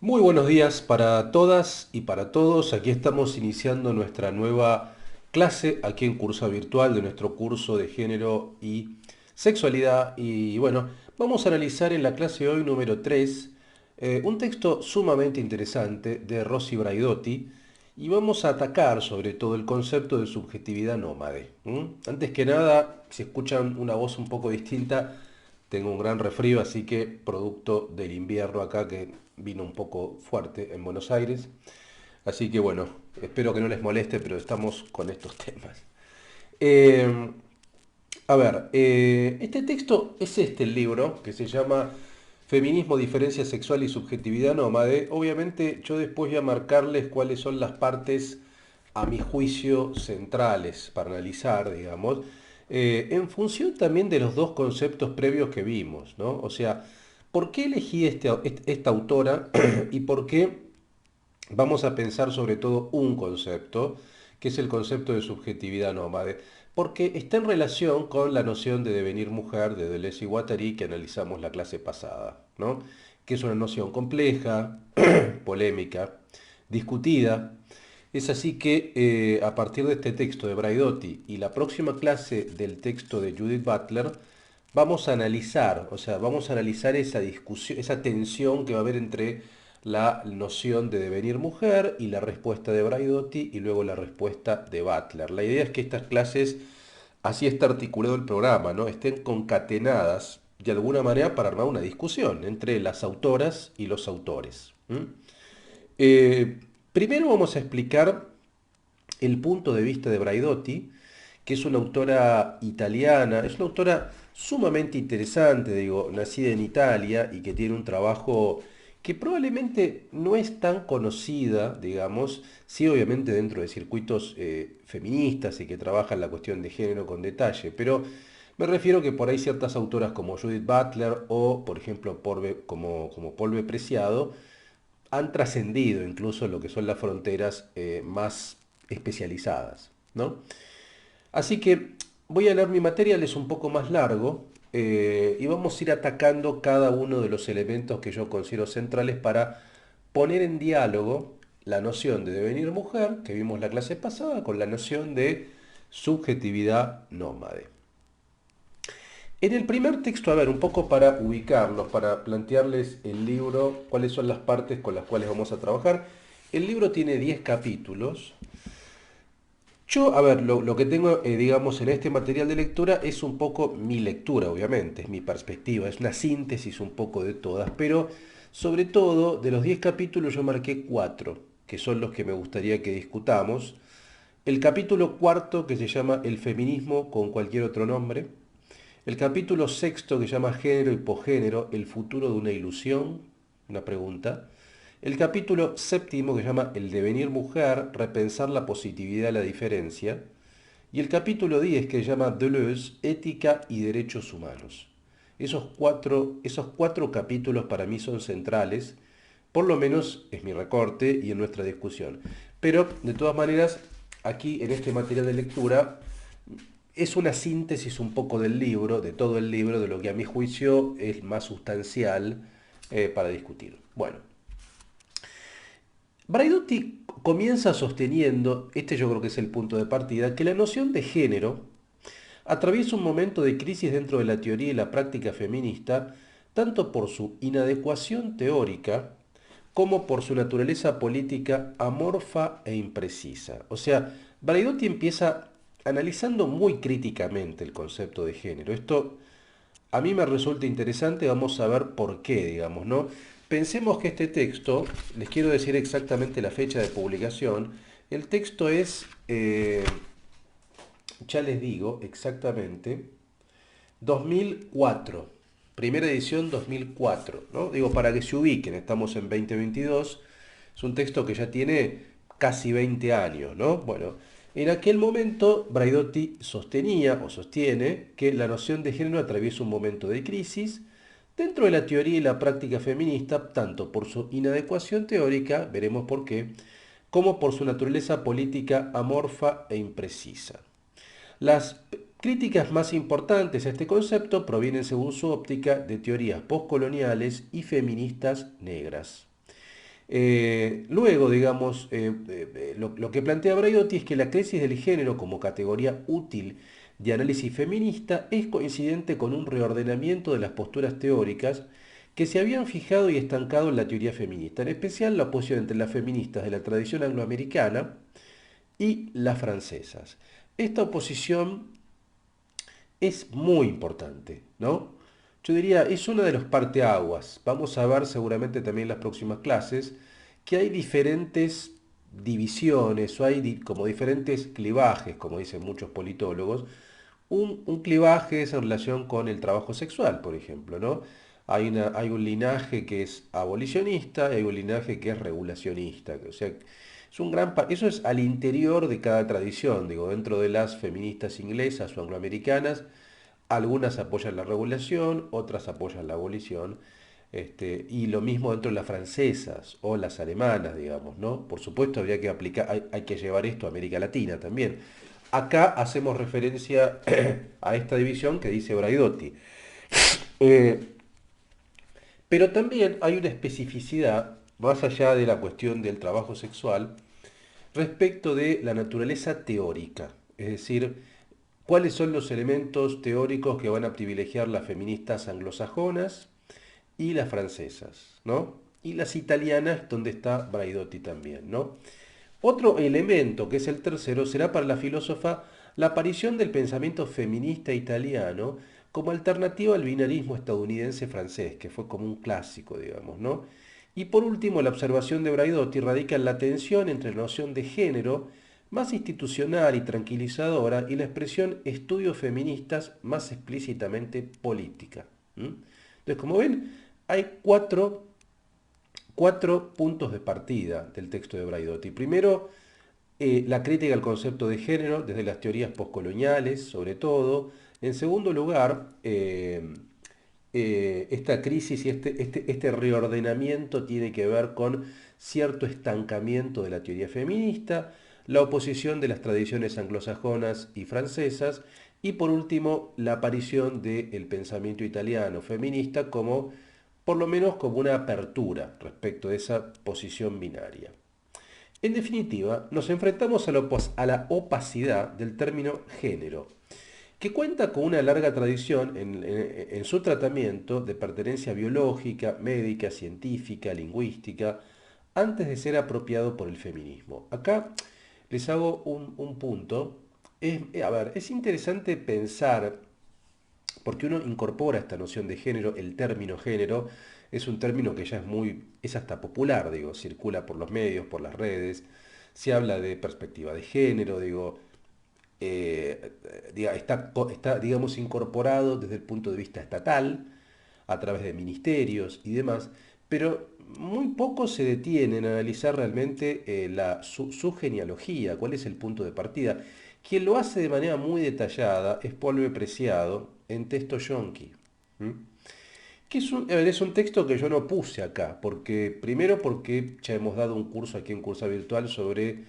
Muy buenos días para todas y para todos. Aquí estamos iniciando nuestra nueva clase aquí en Curso Virtual de nuestro curso de género y sexualidad. Y bueno, vamos a analizar en la clase de hoy número 3 un texto sumamente interesante de Rossi Braidotti y vamos a atacar sobre todo el concepto de subjetividad nómade. Antes que nada, si escuchan una voz un poco distinta, tengo un gran resfrío, así que producto del invierno acá que vino un poco fuerte en Buenos Aires. Así que bueno, espero que no les moleste, pero estamos con estos temas. Eh, este texto es el libro que se llama Feminismo, Diferencia Sexual y Subjetividad Nómade. Obviamente yo después voy a marcarles cuáles son las partes, a mi juicio, centrales para analizar, digamos, en función también de los dos conceptos previos que vimos, ¿no? O sea, ¿por qué elegí esta autora y por qué vamos a pensar sobre todo un concepto, que es el concepto de subjetividad nómade? Porque está en relación con la noción de devenir mujer de Deleuze y Guattari que analizamos la clase pasada, ¿no? Que es una noción compleja, polémica, discutida. Es así que a partir de este texto de Braidotti y la próxima clase del texto de Judith Butler, vamos a analizar, o sea, vamos a analizar esa discusión, esa tensión que va a haber entre la noción de devenir mujer y la respuesta de Braidotti y luego la respuesta de Butler. La idea es que estas clases, así está articulado el programa, ¿no? Estén concatenadas de alguna manera para armar una discusión entre las autoras y los autores. Eh, Primero vamos a explicar el punto de vista de Braidotti, que es una autora italiana, es una autora sumamente interesante, digo, nacida en Italia y que tiene un trabajo que probablemente no es tan conocida, digamos, sí obviamente dentro de circuitos feministas y que trabajan la cuestión de género con detalle, pero me refiero que por ahí ciertas autoras como Judith Butler o, por ejemplo, como Polve Preciado, han trascendido incluso lo que son las fronteras más especializadas, ¿no? Así que voy a leer mi material, es un poco más largo, y vamos a ir atacando cada uno de los elementos que yo considero centrales para poner en diálogo la noción de devenir mujer, que vimos la clase pasada, con la noción de subjetividad nómade. En el primer texto, a ver, un poco para ubicarlos, para plantearles el libro, cuáles son las partes con las cuales vamos a trabajar. El libro tiene 10 capítulos. Yo, a ver, lo que tengo, digamos, en este material de lectura es un poco mi lectura, obviamente, es mi perspectiva, es una síntesis un poco de todas, pero sobre todo de los 10 capítulos yo marqué 4, que son los que me gustaría que discutamos. El capítulo cuarto, que se llama El feminismo con cualquier otro nombre. El capítulo sexto, que se llama Género y Posgénero, el futuro de una ilusión, una pregunta. El capítulo séptimo, que se llama El devenir mujer, repensar la positividad de la diferencia. Y el capítulo 10, que se llama Deleuze, ética y derechos humanos. Esos cuatro capítulos para mí son centrales, por lo menos es mi recorte y en nuestra discusión. Pero, de todas maneras, aquí en este material de lectura es una síntesis un poco del libro, de todo el libro, de lo que a mi juicio es más sustancial para discutir. Bueno, Braidotti comienza sosteniendo, este yo creo que es el punto de partida, que la noción de género atraviesa un momento de crisis dentro de la teoría y la práctica feminista, tanto por su inadecuación teórica como por su naturaleza política amorfa e imprecisa. O sea, Braidotti empieza analizando muy críticamente el concepto de género. Esto a mí me resulta interesante, vamos a ver por qué, digamos, ¿no? Pensemos que este texto, les quiero decir exactamente la fecha de publicación, el texto es, ya les digo exactamente, 2004, primera edición 2004, ¿no? Digo, para que se ubiquen, estamos en 2022, es un texto que ya tiene casi 20 años, ¿no? Bueno, en aquel momento Braidotti sostenía o sostiene que la noción de género atraviesa un momento de crisis dentro de la teoría y la práctica feminista, tanto por su inadecuación teórica, veremos por qué, como por su naturaleza política amorfa e imprecisa. Las críticas más importantes a este concepto provienen, según su óptica, de teorías postcoloniales y feministas negras. Luego, digamos, lo que plantea Braidotti es que la crisis del género como categoría útil de análisis feminista es coincidente con un reordenamiento de las posturas teóricas que se habían fijado y estancado en la teoría feminista, en especial la oposición entre las feministas de la tradición angloamericana y las francesas. Esta oposición es muy importante, ¿no? Yo diría, es una de los parteaguas. Vamos a ver seguramente también en las próximas clases que hay diferentes divisiones o hay como diferentes clivajes, como dicen muchos politólogos. Un clivaje es en relación con el trabajo sexual, por ejemplo, ¿no? Hay un linaje que es abolicionista y hay un linaje que es regulacionista. O sea, es un eso es al interior de cada tradición, digo, dentro de las feministas inglesas o angloamericanas, algunas apoyan la regulación, otras apoyan la abolición, y lo mismo dentro de las francesas o las alemanas, digamos, ¿no? Por supuesto, habría que aplicar, hay que llevar esto a América Latina también. Acá hacemos referencia a esta división que dice Braidotti. Eh, pero también hay una especificidad, más allá de la cuestión del trabajo sexual, respecto de la naturaleza teórica. Es decir, cuáles son los elementos teóricos que van a privilegiar las feministas anglosajonas y las francesas, ¿no? Y las italianas, donde está Braidotti también, ¿no? Otro elemento, que es el tercero, será para la filósofa la aparición del pensamiento feminista italiano como alternativa al binarismo estadounidense-francés, que fue como un clásico, digamos, ¿no? Y por último, la observación de Braidotti radica en la tensión entre la noción de género, más institucional y tranquilizadora, y la expresión estudios feministas más explícitamente política. Entonces, como ven, hay cuatro puntos de partida del texto de Braidotti. Primero, la crítica al concepto de género desde las teorías postcoloniales, sobre todo. En segundo lugar, esta crisis y este reordenamiento tiene que ver con cierto estancamiento de la teoría feminista, la oposición de las tradiciones anglosajonas y francesas, y por último, la aparición del pensamiento italiano feminista como, por lo menos, como una apertura respecto de esa posición binaria. En definitiva, nos enfrentamos a la opacidad del término género, que cuenta con una larga tradición en su tratamiento de pertenencia biológica, médica, científica, lingüística, antes de ser apropiado por el feminismo. Acá les hago un punto. A ver, es interesante pensar, porque uno incorpora esta noción de género, el término género, es un término que ya es hasta popular, digo, circula por los medios, por las redes, se habla de perspectiva de género, digo, está, digamos, incorporado desde el punto de vista estatal, a través de ministerios y demás, pero muy poco se detiene en analizar realmente su genealogía, cuál es el punto de partida. Quien lo hace de manera muy detallada es Paul Preciado en Texto Yonki. ¿Mm? Que a ver, es un texto que yo no puse acá, primero porque ya hemos dado un curso aquí en Cursa Virtual sobre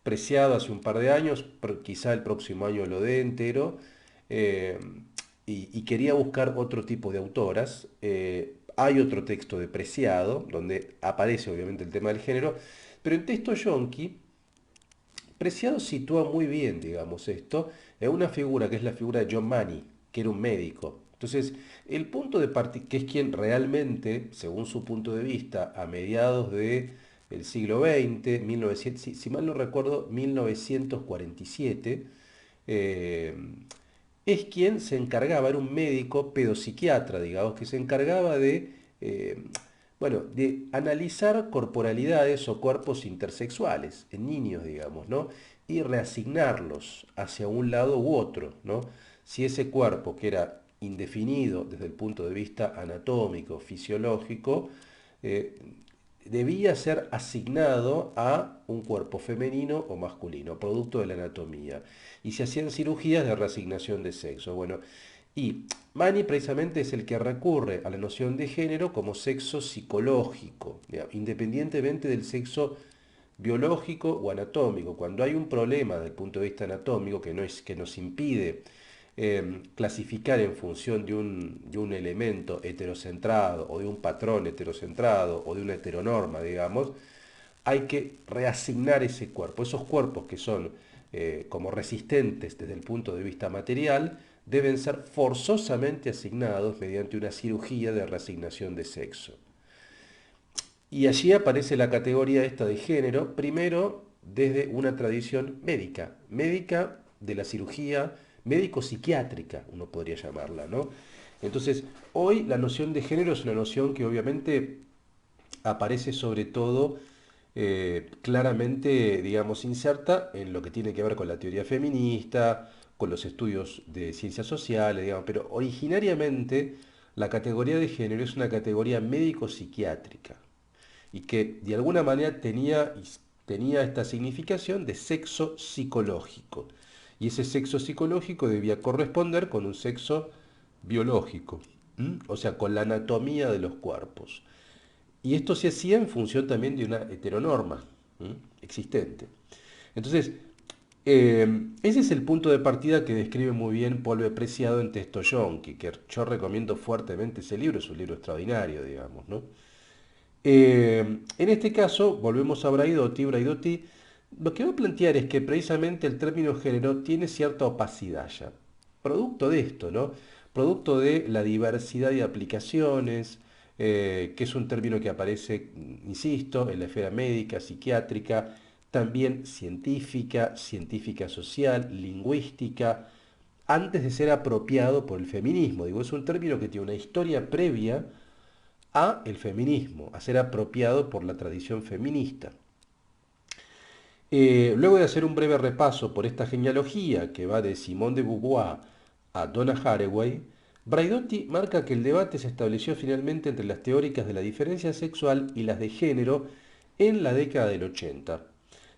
Preciado hace un par de años, pero quizá el próximo año lo dé entero, eh, y quería buscar otro tipo de autoras. Hay otro texto de Preciado, donde aparece obviamente el tema del género, pero en Texto Yonki, Preciado sitúa muy bien, digamos, esto en una figura que es la figura de John Money, que era un médico. Entonces, el punto de partida, que es quien realmente, según su punto de vista, a mediados del siglo XX, 1900, si mal no recuerdo, 1947, eh, es quien se encargaba, era un médico pedopsiquiatra, digamos, que se encargaba eh, bueno, de analizar corporalidades o cuerpos intersexuales en niños, digamos, ¿no? Y reasignarlos hacia un lado u otro, ¿no? Si ese cuerpo, que era indefinido desde el punto de vista anatómico, fisiológico, eh, debía ser asignado a un cuerpo femenino o masculino, producto de la anatomía. Y se hacían cirugías de reasignación de sexo. Bueno, y Mani precisamente es el que recurre a la noción de género como sexo psicológico, independientemente del sexo biológico o anatómico. Cuando hay un problema desde el punto de vista anatómico que, no es, que nos impide clasificar en función de un elemento heterocentrado o de un patrón heterocentrado o de una heteronorma, digamos, hay que reasignar ese cuerpo. Esos cuerpos que son como resistentes desde el punto de vista material deben ser forzosamente asignados mediante una cirugía de reasignación de sexo. Y allí aparece la categoría esta de género, primero desde una tradición médica, médica de la cirugía, médico-psiquiátrica, uno podría llamarla, ¿no? Entonces, hoy la noción de género es una noción que obviamente aparece sobre todo claramente, digamos, inserta en lo que tiene que ver con la teoría feminista, con los estudios de ciencias sociales, digamos, pero originariamente la categoría de género es una categoría médico-psiquiátrica y que de alguna manera tenía esta significación de sexo psicológico. Y ese sexo psicológico debía corresponder con un sexo biológico, o sea, con la anatomía de los cuerpos. Y esto se hacía en función también de una heteronorma existente. Entonces, ese es el punto de partida que describe muy bien Paul B. Preciado en Texto Yonki, que yo recomiendo fuertemente ese libro, es un libro extraordinario, digamos, ¿no? En este caso, volvemos a Braidotti. Braidotti lo que va a plantear es que precisamente el término género tiene cierta opacidad ya. Producto de esto, ¿no? Producto de la diversidad de aplicaciones, que es un término que aparece, insisto, en la esfera médica, psiquiátrica, también científica, científica social, lingüística, antes de ser apropiado por el feminismo. Digo, es un término que tiene una historia previa a el feminismo, a ser apropiado por la tradición feminista. Luego de hacer un breve repaso por esta genealogía que va de Simone de Beauvoir a Donna Haraway, Braidotti marca que el debate se estableció finalmente entre las teóricas de la diferencia sexual y las de género en la década del 80,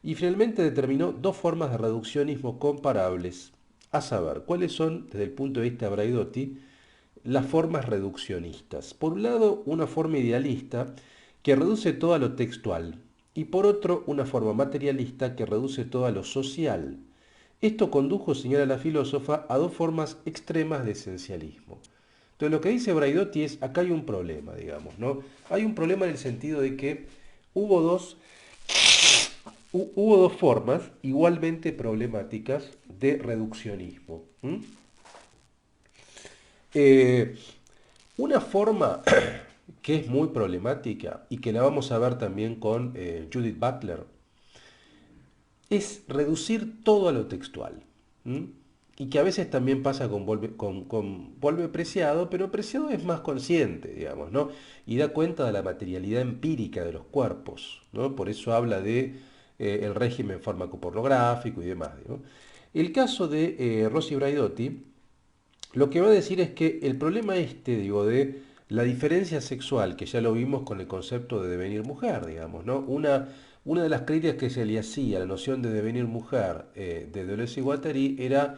y finalmente determinó dos formas de reduccionismo comparables, a saber, cuáles son, desde el punto de vista de Braidotti, las formas reduccionistas. Por un lado, una forma idealista que reduce todo a lo textual y por otro, una forma materialista que reduce todo a lo social. Esto condujo, señala la filósofa, a dos formas extremas de esencialismo. Entonces lo que dice Braidotti es, acá hay un problema, digamos, ¿no? Hay un problema en el sentido de que hubo dos, hubo dos formas igualmente problemáticas de reduccionismo. Eh, una forma que es muy problemática y que la vamos a ver también con Judith Butler es reducir todo a lo textual. ¿M? Y que a veces también pasa con Volve Preciado, pero Preciado es más consciente, digamos, ¿no? Y da cuenta de la materialidad empírica de los cuerpos, ¿no? Por eso habla de el régimen farmacopornográfico y demás, ¿no? El caso de Rossi Braidotti lo que va a decir es que el problema este, digo, de la diferencia sexual, que ya lo vimos con el concepto de devenir mujer, digamos, ¿no? Una de las críticas que se le hacía a la noción de devenir mujer de Deleuze y Guattari era,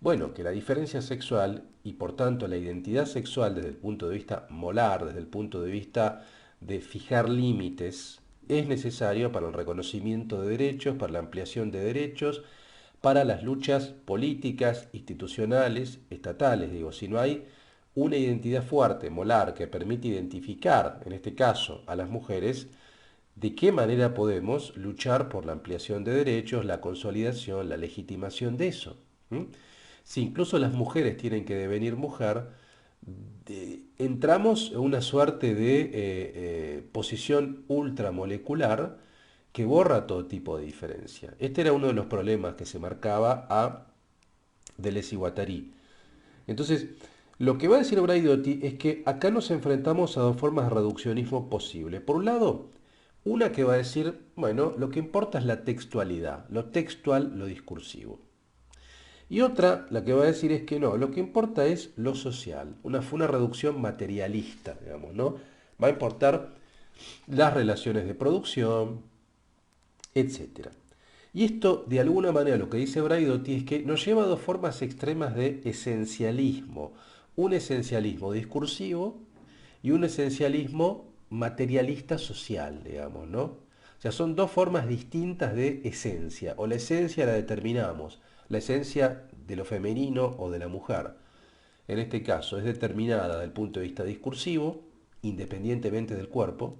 bueno, que la diferencia sexual y por tanto la identidad sexual desde el punto de vista molar, desde el punto de vista de fijar límites, es necesario para el reconocimiento de derechos, para la ampliación de derechos, para las luchas políticas, institucionales, estatales. Digo, si no hay una identidad fuerte, molar, que permite identificar, en este caso, a las mujeres, ¿de qué manera podemos luchar por la ampliación de derechos, la consolidación, la legitimación de eso? ¿Mm? Si incluso las mujeres tienen que devenir mujer, entramos en una suerte de posición ultramolecular que borra todo tipo de diferencia. Este era uno de los problemas que se marcaba a Deleuze y Guattari. Entonces, lo que va a decir Braidotti es que acá nos enfrentamos a dos formas de reduccionismo posibles. Por un lado, una que va a decir, bueno, lo que importa es la textualidad, lo textual, lo discursivo. Y otra, la que va a decir es que no, lo que importa es lo social, fue una reducción materialista, digamos, ¿no? Va a importar las relaciones de producción, etcétera. Y esto, de alguna manera, lo que dice Braidotti es que nos lleva a dos formas extremas de esencialismo. Un esencialismo discursivo y un esencialismo materialista social, digamos, ¿no? O sea, son dos formas distintas de esencia. O la esencia la determinamos, la esencia de lo femenino o de la mujer, en este caso, es determinada desde el punto de vista discursivo, independientemente del cuerpo,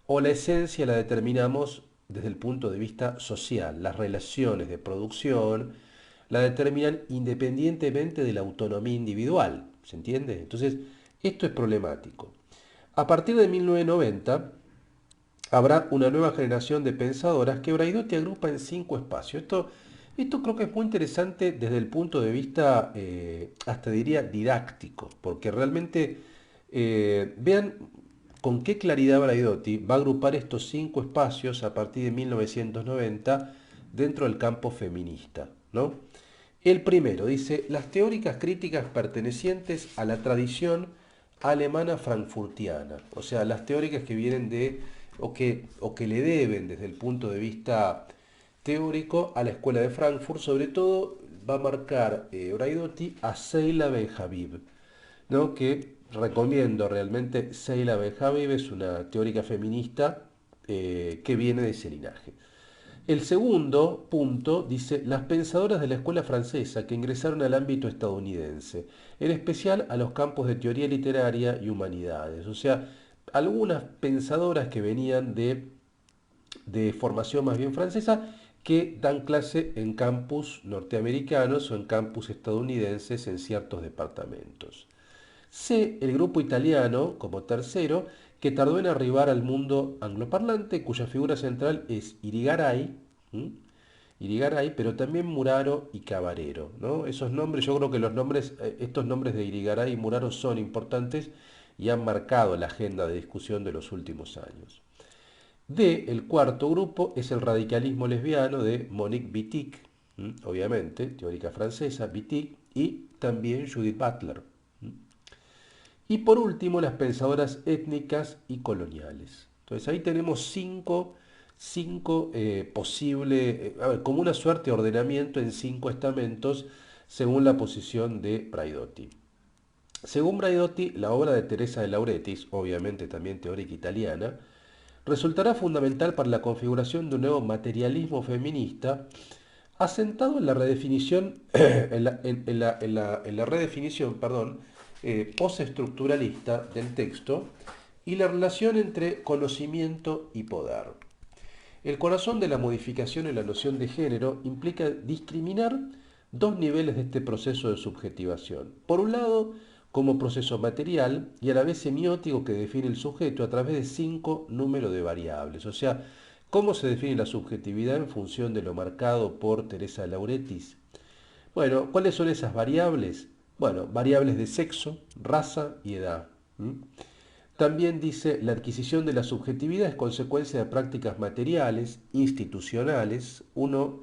o la esencia la determinamos desde el punto de vista social. Las relaciones de producción la determinan independientemente de la autonomía individual. ¿Se entiende? Entonces, esto es problemático. A partir de 1990, habrá una nueva generación de pensadoras que Braidotti agrupa en 5 espacios. Esto creo que es muy interesante desde el punto de vista, hasta diría, didáctico, porque realmente vean con qué claridad Braidotti va a agrupar estos 5 espacios a partir de 1990 dentro del campo feminista, ¿no? El primero dice, las teóricas críticas pertenecientes a la tradición alemana frankfurtiana, o sea, las teóricas que vienen de, o que le deben desde el punto de vista teórico a la escuela de Frankfurt, sobre todo va a marcar Braidotti a Seila Ben-Habib, ¿no? Que recomiendo realmente. Seila Ben-Habib es una teórica feminista que viene de ese linaje. El segundo punto dice las pensadoras de la escuela francesa que ingresaron al ámbito estadounidense, en especial a los campos de teoría literaria y humanidades. O sea, algunas pensadoras que venían de formación más bien francesa que dan clase en campus norteamericanos o en campus estadounidenses en ciertos departamentos. C, el grupo italiano, como tercero, que tardó en arribar al mundo angloparlante, cuya figura central es Irigaray, ¿m? Irigaray, pero también Muraro y Cabarero, ¿no? Esos nombres, yo creo que estos nombres de Irigaray y Muraro son importantes y han marcado la agenda de discusión de los últimos años. D, el cuarto grupo, es el radicalismo lesbiano de Monique Wittig, obviamente, teórica francesa, Wittig, y también Judith Butler. Y por último, las pensadoras étnicas y coloniales. Entonces ahí tenemos cinco posibles, como una suerte de ordenamiento en 5 estamentos según la posición de Braidotti. Según Braidotti, la obra de Teresa de Lauretis, obviamente también teórica italiana, resultará fundamental para la configuración de un nuevo materialismo feminista asentado en la redefinición, en la redefinición, perdón, postestructuralista del texto y la relación entre conocimiento y poder. El corazón de la modificación en la noción de género implica discriminar dos niveles de este proceso de subjetivación. Por un lado, como proceso material y a la vez semiótico que define el sujeto a través de 5 números de variables. O sea, ¿cómo se define la subjetividad en función de lo marcado por Teresa de Lauretis? Bueno, ¿cuáles son esas variables? Bueno, variables de sexo, raza y edad. También dice, la adquisición de la subjetividad es consecuencia de prácticas materiales, institucionales. Uno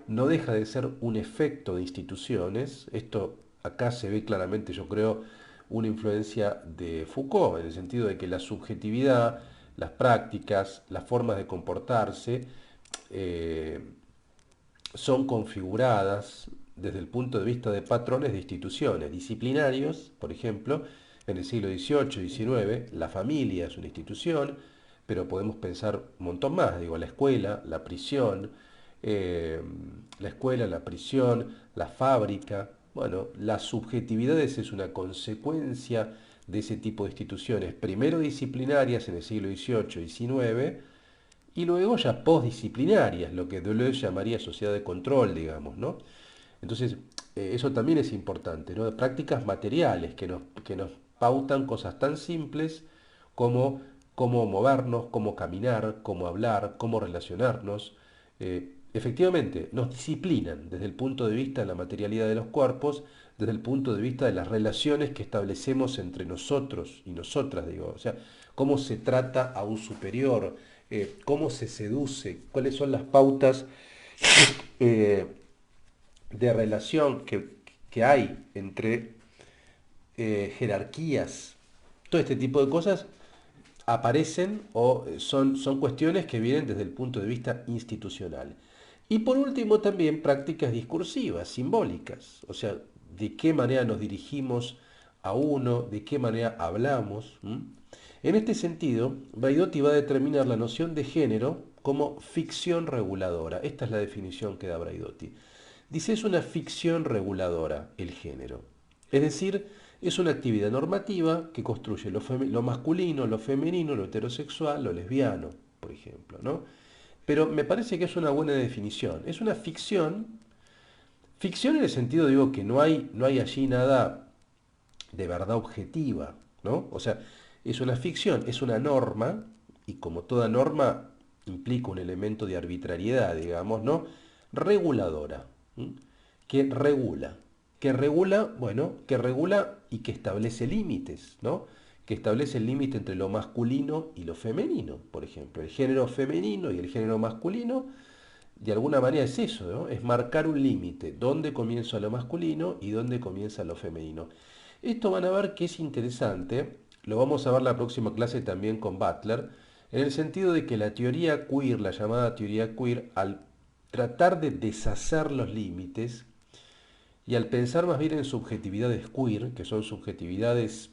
no deja de ser un efecto de instituciones. Esto acá se ve claramente, yo creo, una influencia de Foucault, en el sentido de que la subjetividad, las prácticas, las formas de comportarse, eh, son configuradas desde el punto de vista de patrones de instituciones disciplinarios, por ejemplo, en el siglo XVIII y XIX, la familia es una institución, pero podemos pensar un montón más, digo, la escuela, la prisión, eh, la prisión, la fábrica. Bueno, las subjetividades es una consecuencia de ese tipo de instituciones, primero disciplinarias en el siglo XVIII y XIX, y luego ya postdisciplinarias, lo que Deleuze llamaría sociedad de control, digamos, ¿no? Entonces, eso también es importante, ¿no? Prácticas materiales que nos pautan cosas tan simples como cómo movernos, cómo caminar, cómo hablar, cómo relacionarnos. Efectivamente, nos disciplinan desde el punto de vista de la materialidad de los cuerpos, desde el punto de vista de las relaciones que establecemos entre nosotros y nosotras, digo. O sea, cómo se trata a un superior, cómo se seduce, cuáles son las pautas eh, de relación que hay entre jerarquías. Todo este tipo de cosas aparecen o son cuestiones que vienen desde el punto de vista institucional. Y por último también prácticas discursivas, simbólicas, o sea, de qué manera nos dirigimos a uno, de qué manera hablamos. En este sentido, Braidotti va a determinar la noción de género como ficción reguladora. Esta es la definición que da Braidotti. Dice, es una ficción reguladora el género. Es decir, es una actividad normativa que construye lo masculino, lo femenino, lo heterosexual, lo lesbiano, por ejemplo, ¿no? Pero me parece que es una buena definición. Es una ficción en el sentido, digo, que no hay allí nada de verdad objetiva, ¿no? O sea, es una ficción, es una norma, y como toda norma implica un elemento de arbitrariedad, digamos, ¿no? Reguladora, ¿m? que regula, bueno, que regula y que establece límites, ¿no? Que establece el límite entre lo masculino y lo femenino, por ejemplo. El género femenino y el género masculino, de alguna manera es eso, ¿no? Es marcar un límite, dónde comienza lo masculino y dónde comienza lo femenino. Esto van a ver que es interesante, lo vamos a ver la próxima clase también con Butler, en el sentido de que la teoría queer, la llamada teoría queer, al tratar de deshacer los límites y al pensar más bien en subjetividades queer, que son subjetividades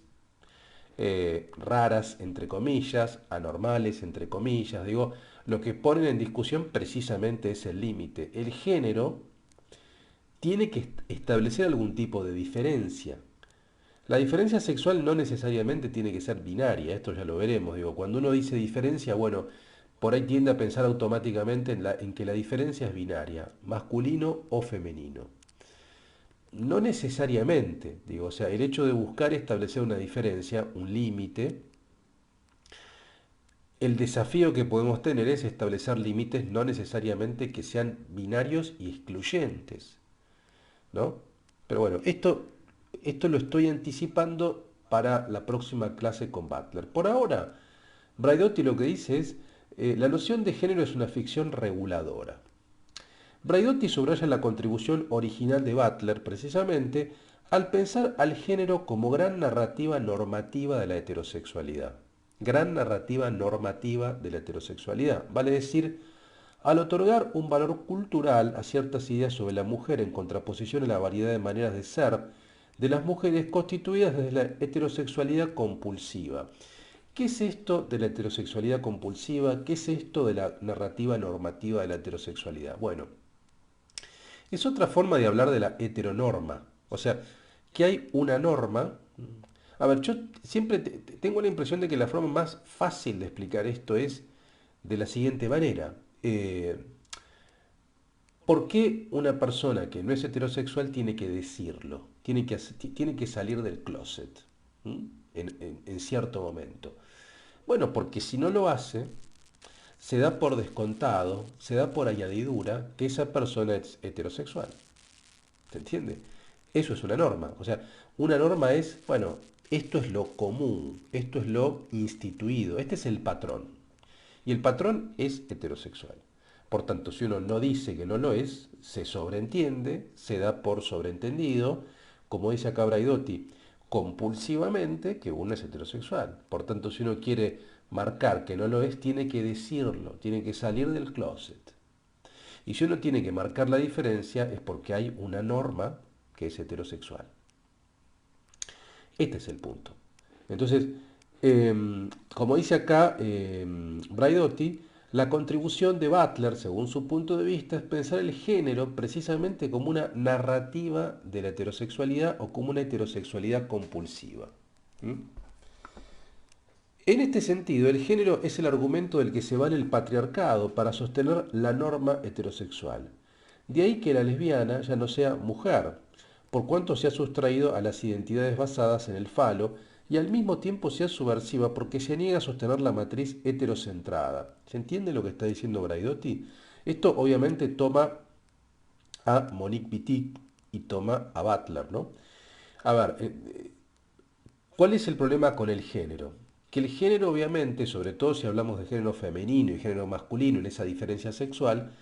raras, entre comillas, anormales, entre comillas, digo, lo que ponen en discusión precisamente es el límite. El género tiene que establecer algún tipo de diferencia. La diferencia sexual no necesariamente tiene que ser binaria, esto ya lo veremos. Digo, cuando uno dice diferencia, bueno, por ahí tiende a pensar automáticamente en que la diferencia es binaria, masculino o femenino. No necesariamente, digo, o sea, el hecho de buscar establecer una diferencia, un límite, el desafío que podemos tener es establecer límites no necesariamente que sean binarios y excluyentes, ¿no? Pero bueno, esto lo estoy anticipando para la próxima clase con Butler. Por ahora, Braidotti lo que dice es, la noción de género es una ficción reguladora. Braidotti subraya la contribución original de Butler, precisamente, al pensar al género como gran narrativa normativa de la heterosexualidad. Gran narrativa normativa de la heterosexualidad. Vale decir, al otorgar un valor cultural a ciertas ideas sobre la mujer en contraposición a la variedad de maneras de ser de las mujeres constituidas desde la heterosexualidad compulsiva. ¿Qué es esto de la heterosexualidad compulsiva? ¿Qué es esto de la narrativa normativa de la heterosexualidad? Bueno, es otra forma de hablar de la heteronorma. O sea, que hay una norma. A ver, yo siempre tengo la impresión de que la forma más fácil de explicar esto es de la siguiente manera. ¿Por qué una persona que no es heterosexual tiene que decirlo? Tiene que salir del closet. ¿M? En cierto momento. Bueno, porque si no lo hace, se da por descontado, se da por añadidura que esa persona es heterosexual. ¿Se entiende? Eso es una norma. O sea, una norma es, bueno, esto es lo común, esto es lo instituido, este es el patrón. Y el patrón es heterosexual. Por tanto, si uno no dice que no lo es, se sobreentiende, se da por sobreentendido, como dice acá Braidotti, compulsivamente que uno es heterosexual. Por tanto, si uno quiere marcar que no lo es, tiene que decirlo, tiene que salir del closet. Y si uno tiene que marcar la diferencia es porque hay una norma que es heterosexual. Este es el punto. Entonces, como dice acá Braidotti, la contribución de Butler, según su punto de vista, es pensar el género precisamente como una narrativa de la heterosexualidad o como una heterosexualidad compulsiva. ¿Mm? En este sentido, el género es el argumento del que se vale el patriarcado para sostener la norma heterosexual. De ahí que la lesbiana ya no sea mujer, por cuanto se ha sustraído a las identidades basadas en el falo y al mismo tiempo sea subversiva porque se niega a sostener la matriz heterocentrada. ¿Se entiende lo que está diciendo Braidotti? Esto obviamente toma a Monique Wittig y toma a Butler, ¿no? A ver, ¿cuál es el problema con el género? Que el género, obviamente, sobre todo si hablamos de género femenino y género masculino en esa diferencia sexual,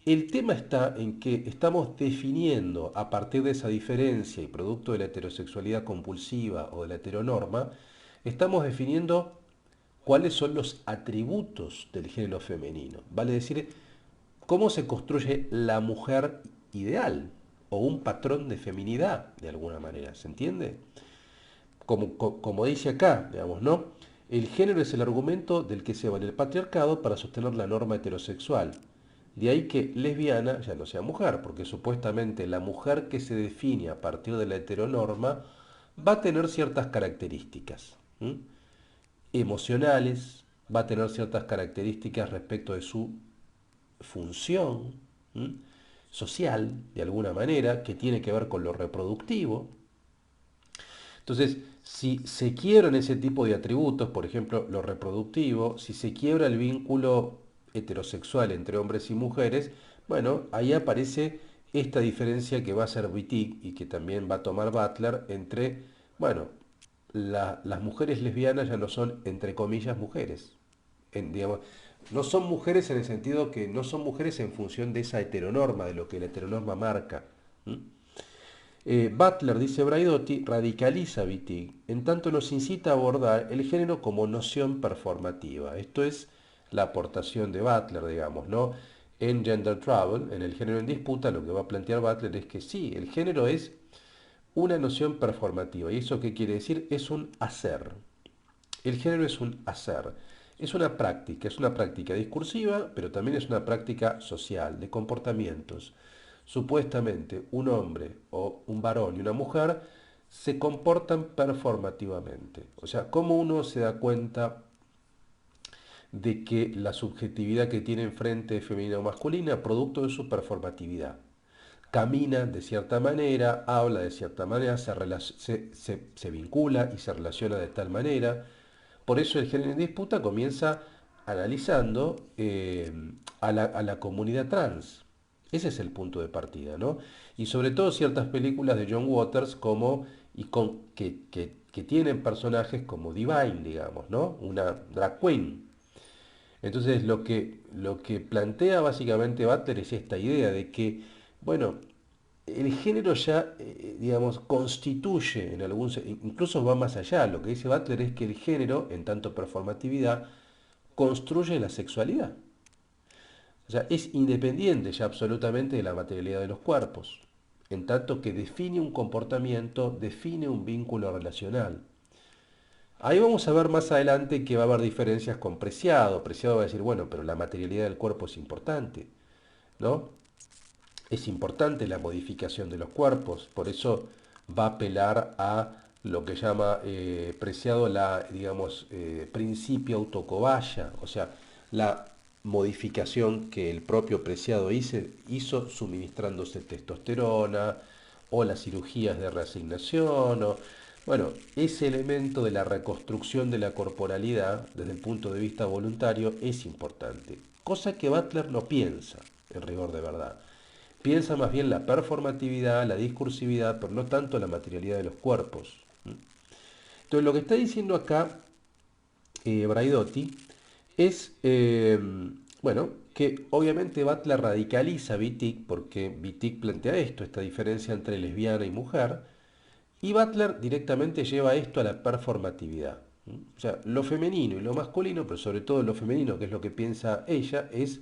el tema está en que estamos definiendo a partir de esa diferencia y producto de la heterosexualidad compulsiva o de la heteronorma, estamos definiendo cuáles son los atributos del género femenino. Vale decir, cómo se construye la mujer ideal o un patrón de feminidad, de alguna manera. ¿Se entiende? Como dice acá, digamos, ¿no? El género es el argumento del que se vale el patriarcado para sostener la norma heterosexual. De ahí que lesbiana ya no sea mujer, porque supuestamente la mujer que se define a partir de la heteronorma va a tener ciertas características emocionales, va a tener ciertas características respecto de su función social, de alguna manera, que tiene que ver con lo reproductivo. Entonces, si se quiebran ese tipo de atributos, por ejemplo, lo reproductivo, si se quiebra el vínculo heterosexual entre hombres y mujeres, bueno, ahí aparece esta diferencia que va a ser Wittig y que también va a tomar Butler entre, bueno, las mujeres lesbianas ya no son, entre comillas, mujeres. Digamos, no son mujeres en el sentido que no son mujeres en función de esa heteronorma, de lo que la heteronorma marca. ¿Mm? Butler, dice Braidotti, radicaliza a Wittig, en tanto nos incita a abordar el género como noción performativa. Esto es la aportación de Butler, digamos, ¿no? En Gender Trouble, en el género en disputa, lo que va a plantear Butler es que sí, el género es una noción performativa. ¿Y eso qué quiere decir? Es un hacer. El género es un hacer. Es una práctica discursiva, pero también es una práctica social, de comportamientos. Supuestamente un hombre o un varón y una mujer se comportan performativamente. O sea, cómo uno se da cuenta de que la subjetividad que tiene enfrente es femenina o masculina, producto de su performatividad. Camina de cierta manera, habla de cierta manera, se vincula y se relaciona de tal manera. Por eso el género en disputa comienza analizando a la comunidad trans. Ese es el punto de partida, ¿no? Y sobre todo ciertas películas de John Waters como, que tienen personajes como Divine, digamos, ¿no? Una drag queen. Entonces lo que plantea básicamente Butler es esta idea de que, bueno, el género ya, digamos, constituye incluso va más allá. Lo que dice Butler es que el género, en tanto performatividad, construye la sexualidad. O sea, es independiente ya absolutamente de la materialidad de los cuerpos, en tanto que define un comportamiento, define un vínculo relacional. Ahí vamos a ver más adelante que va a haber diferencias con Preciado. Preciado va a decir, bueno, pero la materialidad del cuerpo es importante, ¿no? Es importante la modificación de los cuerpos, por eso va a apelar a lo que llama Preciado la, digamos, principio autocobaya, o sea, la modificación que el propio Preciado hizo suministrándose testosterona o las cirugías de reasignación, o, bueno, ese elemento de la reconstrucción de la corporalidad desde el punto de vista voluntario es importante, cosa que Butler no piensa, en rigor de verdad. Piensa más bien la performatividad, la discursividad, pero no tanto la materialidad de los cuerpos. Entonces lo que está diciendo acá Braidotti es, bueno, que obviamente Butler radicaliza a Wittig, porque Wittig plantea esto, esta diferencia entre lesbiana y mujer, y Butler directamente lleva esto a la performatividad. O sea, lo femenino y lo masculino, pero sobre todo lo femenino, que es lo que piensa ella, es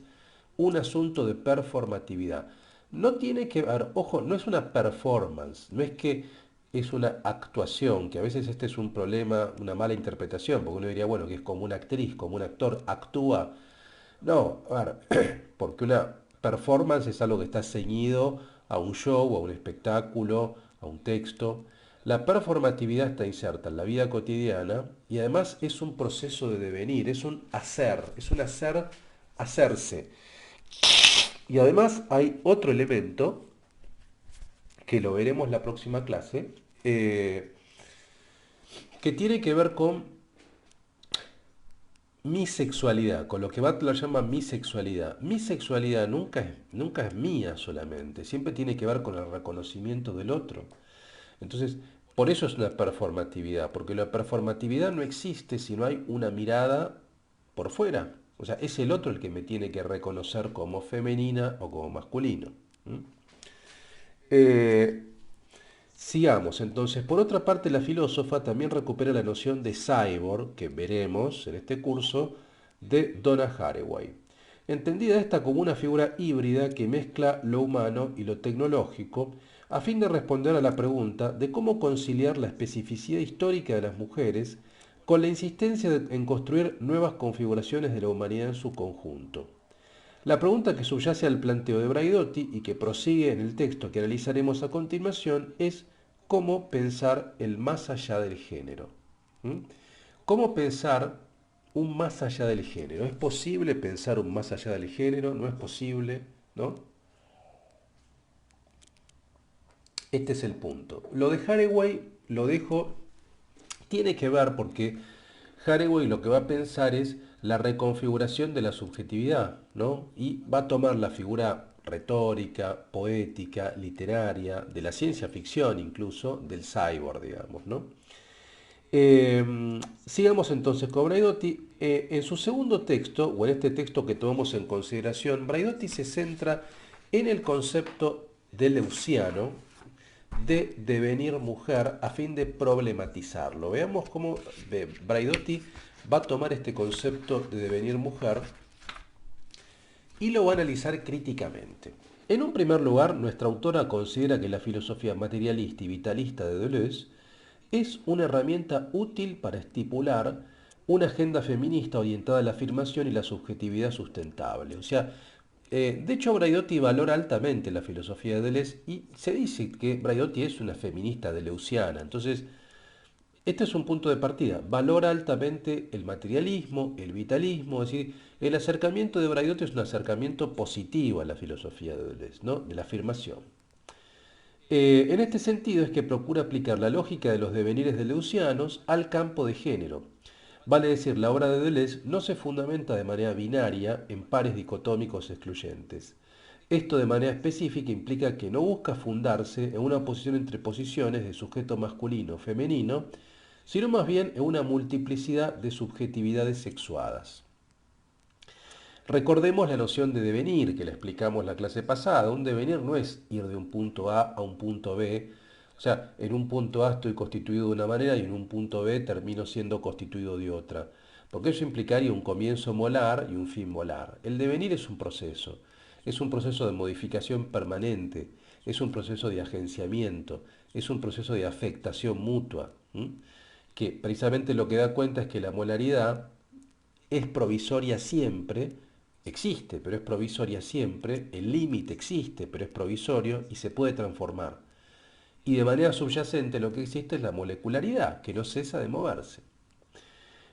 un asunto de performatividad. No tiene que ver, ojo, no es una performance, no es que es una actuación, que a veces este es un problema, una mala interpretación, porque uno diría, bueno, que es como una actriz, como un actor actúa. No, a ver, porque una performance es algo que está ceñido a un show, a un espectáculo, a un texto. La performatividad está inserta en la vida cotidiana y además es un proceso de devenir, es un hacer, hacerse. Y además hay otro elemento, que lo veremos la próxima clase, que tiene que ver con mi sexualidad, con lo que Butler llama mi sexualidad. Mi sexualidad nunca es mía solamente, siempre tiene que ver con el reconocimiento del otro. Entonces, por eso es una performatividad, porque la performatividad no existe si no hay una mirada por fuera. O sea, es el otro el que me tiene que reconocer como femenina o como masculino. ¿Mm? Eh, Sigamos, entonces, por otra parte, la filósofa también recupera la noción de cyborg, que veremos en este curso, de Donna Haraway. Entendida esta como una figura híbrida que mezcla lo humano y lo tecnológico, a fin de responder a la pregunta de cómo conciliar la especificidad histórica de las mujeres con la insistencia en construir nuevas configuraciones de la humanidad en su conjunto. La pregunta que subyace al planteo de Braidotti y que prosigue en el texto que analizaremos a continuación es cómo pensar el más allá del género. ¿Mm? ¿Cómo pensar un más allá del género? ¿Es posible pensar un más allá del género? ¿No es posible? ¿No? Este es el punto. Lo de Haraway lo dejo, tiene que ver porque Haraway lo que va a pensar es la reconfiguración de la subjetividad, ¿no? Y va a tomar la figura retórica, poética, literaria, de la ciencia ficción incluso, del cyborg, digamos, ¿no? Sigamos entonces con Braidotti. En su segundo texto, o en este texto que tomamos en consideración, Braidotti se centra en el concepto de Leuciano de devenir mujer a fin de problematizarlo. Veamos cómo Braidotti va a tomar este concepto de devenir mujer y lo va a analizar críticamente. En un primer lugar, nuestra autora considera que la filosofía materialista y vitalista de Deleuze es una herramienta útil para estipular una agenda feminista orientada a la afirmación y la subjetividad sustentable. O sea, de hecho Braidotti valora altamente la filosofía de Deleuze y se dice que Braidotti es una feminista deleuziana. Entonces, este es un punto de partida. Valora altamente el materialismo, el vitalismo, es decir, el acercamiento de Braidotti es un acercamiento positivo a la filosofía de Deleuze, ¿no? De la afirmación. En este sentido es que procura aplicar la lógica de los devenires deleuzianos al campo de género. Vale decir, la obra de Deleuze no se fundamenta de manera binaria en pares dicotómicos excluyentes. Esto de manera específica implica que no busca fundarse en una posición entre posiciones de sujeto masculino o femenino, sino más bien en una multiplicidad de subjetividades sexuadas. Recordemos la noción de devenir que le explicamos la clase pasada. Un devenir no es ir de un punto A un punto B. O sea, en un punto A estoy constituido de una manera y en un punto B termino siendo constituido de otra. Porque eso implicaría un comienzo molar y un fin molar. El devenir es un proceso de modificación permanente, es un proceso de agenciamiento, es un proceso de afectación mutua, que precisamente lo que da cuenta es que la molaridad es provisoria siempre, existe, pero es provisoria siempre, el límite existe, pero es provisorio y se puede transformar. Y de manera subyacente lo que existe es la molecularidad, que no cesa de moverse.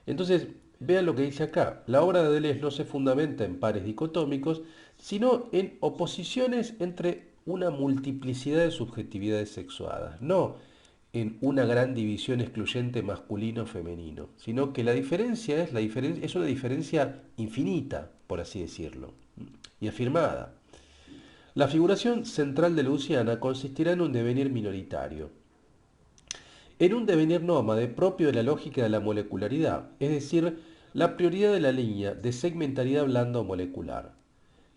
Entonces, vean lo que dice acá. La obra de Deleuze no se fundamenta en pares dicotómicos, sino en oposiciones entre una multiplicidad de subjetividades sexuadas. No en una gran división excluyente masculino-femenino, sino que la diferencia es una diferencia infinita, por así decirlo, y afirmada. La figuración central de Luciana consistirá en un devenir minoritario, en un devenir nómade propio de la lógica de la molecularidad, es decir, la prioridad de la línea de segmentaridad blanda o molecular.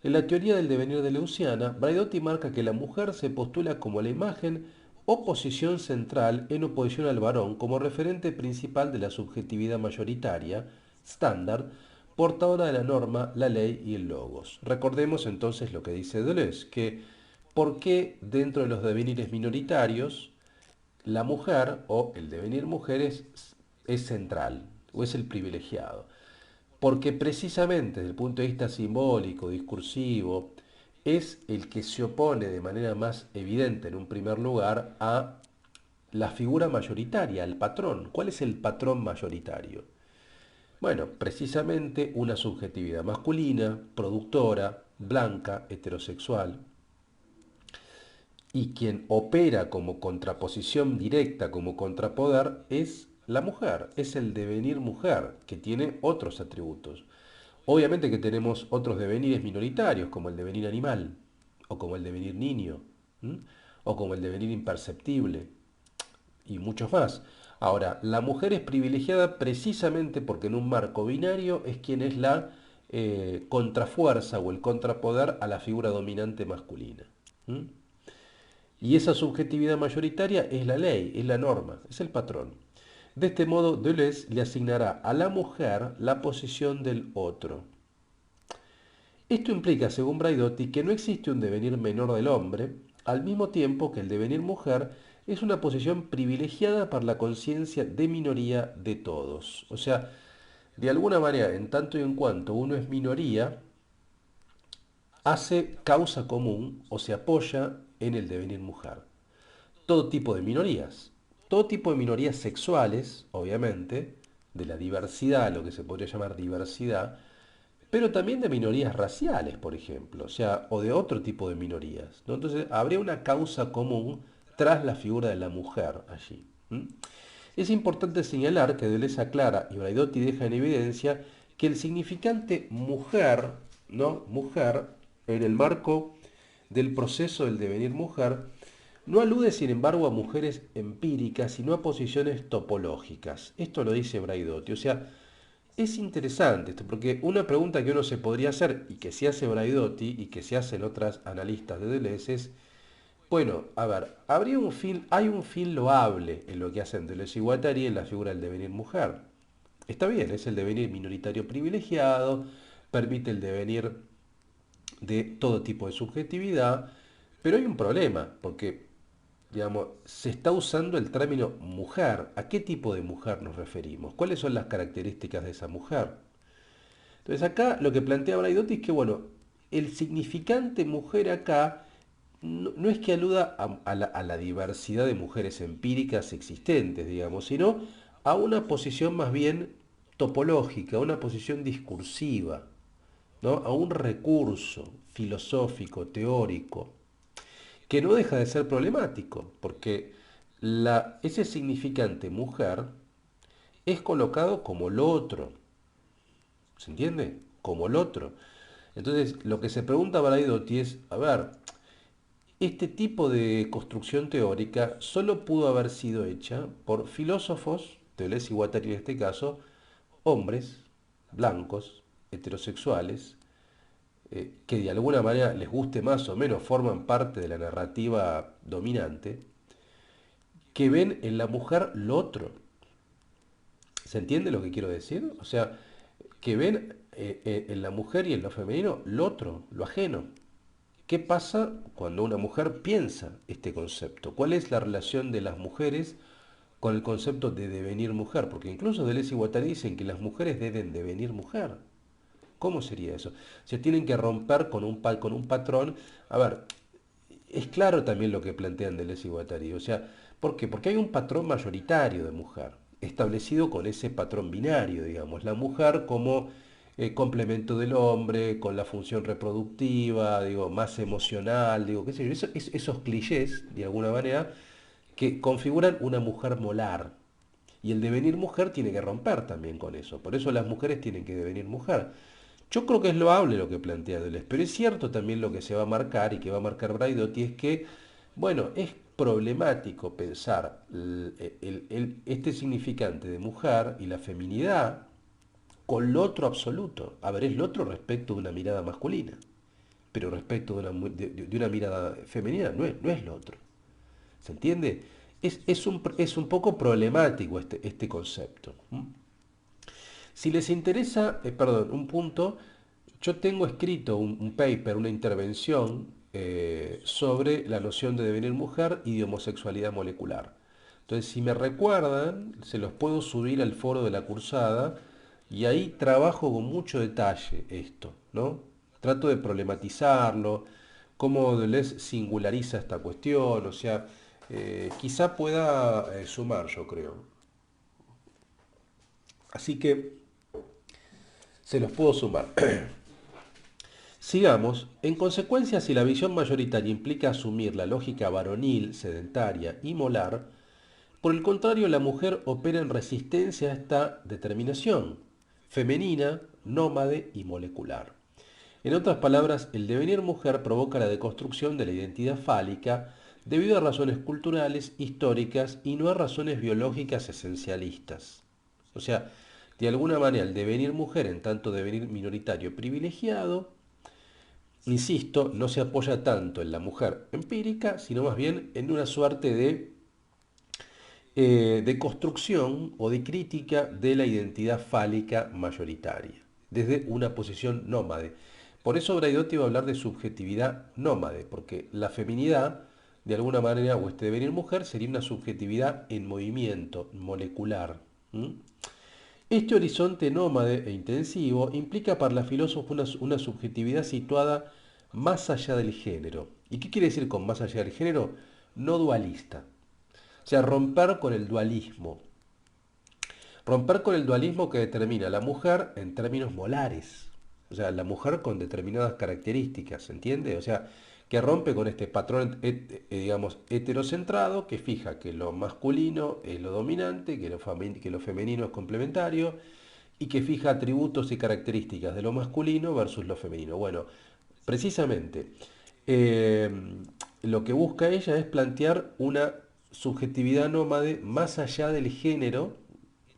En la teoría del devenir de Leuciana, Braidotti marca que la mujer se postula como la imagen o posición central en oposición al varón como referente principal de la subjetividad mayoritaria, estándar, portadora de la norma, la ley y el logos. Recordemos entonces lo que dice Deleuze, que por qué dentro de los devenires minoritarios la mujer o el devenir mujer es central o es el privilegiado. Porque precisamente desde el punto de vista simbólico, discursivo, es el que se opone de manera más evidente en un primer lugar a la figura mayoritaria, al patrón. ¿Cuál es el patrón mayoritario? Bueno, precisamente una subjetividad masculina, productora, blanca, heterosexual, y quien opera como contraposición directa, como contrapoder, es la mujer, es el devenir mujer, que tiene otros atributos. Obviamente que tenemos otros devenires minoritarios, como el devenir animal, o como el devenir niño, ¿m? O como el devenir imperceptible, y muchos más. Ahora, la mujer es privilegiada precisamente porque en un marco binario es quien es la contrafuerza o el contrapoder a la figura dominante masculina. ¿M? Y esa subjetividad mayoritaria es la ley, es la norma, es el patrón. De este modo, Deleuze le asignará a la mujer la posición del otro. Esto implica, según Braidotti, que no existe un devenir menor del hombre, al mismo tiempo que el devenir mujer es una posición privilegiada para la conciencia de minoría de todos. O sea, de alguna manera, en tanto y en cuanto uno es minoría, hace causa común o se apoya en el devenir mujer. Todo tipo de minorías, todo tipo de minorías sexuales, obviamente, de la diversidad, lo que se podría llamar diversidad, pero también de minorías raciales, por ejemplo, o sea, o de otro tipo de minorías, ¿no? Entonces, habría una causa común tras la figura de la mujer allí. ¿M? Es importante señalar que Deleuze aclara y Braidotti deja en evidencia que el significante mujer, ¿no? Mujer, en el marco del proceso del devenir mujer, no alude, sin embargo, a mujeres empíricas, sino a posiciones topológicas. Esto lo dice Braidotti. O sea, es interesante esto, porque una pregunta que uno se podría hacer, y que se hace Braidotti, y que se hacen otras analistas de Deleuze, es, bueno, a ver, hay un fin loable en lo que hacen Deleuze y Guattari en la figura del devenir mujer. Está bien, es el devenir minoritario privilegiado, permite el devenir de todo tipo de subjetividad, pero hay un problema, porque, digamos, se está usando el término mujer. ¿A qué tipo de mujer nos referimos? ¿Cuáles son las características de esa mujer? Entonces acá lo que plantea Braidotti es que, bueno, el significante mujer acá no es que aluda a la diversidad de mujeres empíricas existentes, digamos, sino a una posición más bien topológica, a una posición discursiva, ¿no? A un recurso filosófico, teórico, que no deja de ser problemático, porque ese significante mujer es colocado como lo otro, ¿se entiende? Como lo otro. Entonces, lo que se pregunta Braidotti es, a ver, este tipo de construcción teórica solo pudo haber sido hecha por filósofos, Deleuze y Guattari en este caso, hombres, blancos, heterosexuales, que de alguna manera les guste más o menos, forman parte de la narrativa dominante, que ven en la mujer lo otro. ¿Se entiende lo que quiero decir? O sea, que ven en la mujer y en lo femenino lo otro, lo ajeno. ¿Qué pasa cuando una mujer piensa este concepto? ¿Cuál es la relación de las mujeres con el concepto de devenir mujer? Porque incluso Deleuze y Guattari dicen que las mujeres deben devenir mujer. ¿Cómo sería eso? Se tienen que romper con con un patrón. A ver, es claro también lo que plantean Deleuze y Guattari. O sea, ¿por qué? Porque hay un patrón mayoritario de mujer, establecido con ese patrón binario, digamos. La mujer como complemento del hombre, con la función reproductiva, digo, más emocional, digo, qué sé yo. Esos clichés, de alguna manera, que configuran una mujer molar. Y el devenir mujer tiene que romper también con eso. Por eso las mujeres tienen que devenir mujer. Yo creo que es loable lo que plantea Deleuze, pero es cierto también lo que se va a marcar y que va a marcar Braidotti es que, bueno, es problemático pensar este significante de mujer y la feminidad con lo otro absoluto. A ver, es lo otro respecto de una mirada masculina, pero respecto de una mirada femenina no es lo otro. ¿Se entiende? Es un poco problemático este concepto. Si les interesa, perdón, un punto, yo tengo escrito un paper, una intervención sobre la noción de devenir mujer y de homosexualidad molecular. Entonces, si me recuerdan, se los puedo subir al foro de la cursada y ahí trabajo con mucho detalle esto, ¿no? Trato de problematizarlo, cómo Deleuze singulariza esta cuestión, o sea, quizá pueda sumar, yo creo. Así que se los puedo sumar. Sigamos, en consecuencia, si la visión mayoritaria implica asumir la lógica varonil, sedentaria y molar, por el contrario, la mujer opera en resistencia a esta determinación, femenina, nómade y molecular. En otras palabras, el devenir mujer provoca la deconstrucción de la identidad fálica debido a razones culturales, históricas y no a razones biológicas esencialistas. O sea, de alguna manera el devenir mujer en tanto devenir minoritario privilegiado, insisto, no se apoya tanto en la mujer empírica, sino más bien en una suerte de construcción o de crítica de la identidad fálica mayoritaria, desde una posición nómade. Por eso Braidotti va a hablar de subjetividad nómade, porque la feminidad, de alguna manera, o este devenir mujer, sería una subjetividad en movimiento, molecular. ¿Mm? Este horizonte nómade e intensivo implica para la filósofa una subjetividad situada más allá del género. ¿Y qué quiere decir con más allá del género? No dualista. O sea, romper con el dualismo. Romper con el dualismo que determina a la mujer en términos molares. O sea, la mujer con determinadas características, ¿se entiende? O sea, que rompe con este patrón, digamos, heterocentrado que fija que lo masculino es lo dominante, que lo femenino es complementario y que fija atributos y características de lo masculino versus lo femenino. Bueno, precisamente, eh, lo que busca ella es plantear una subjetividad nómade más allá del género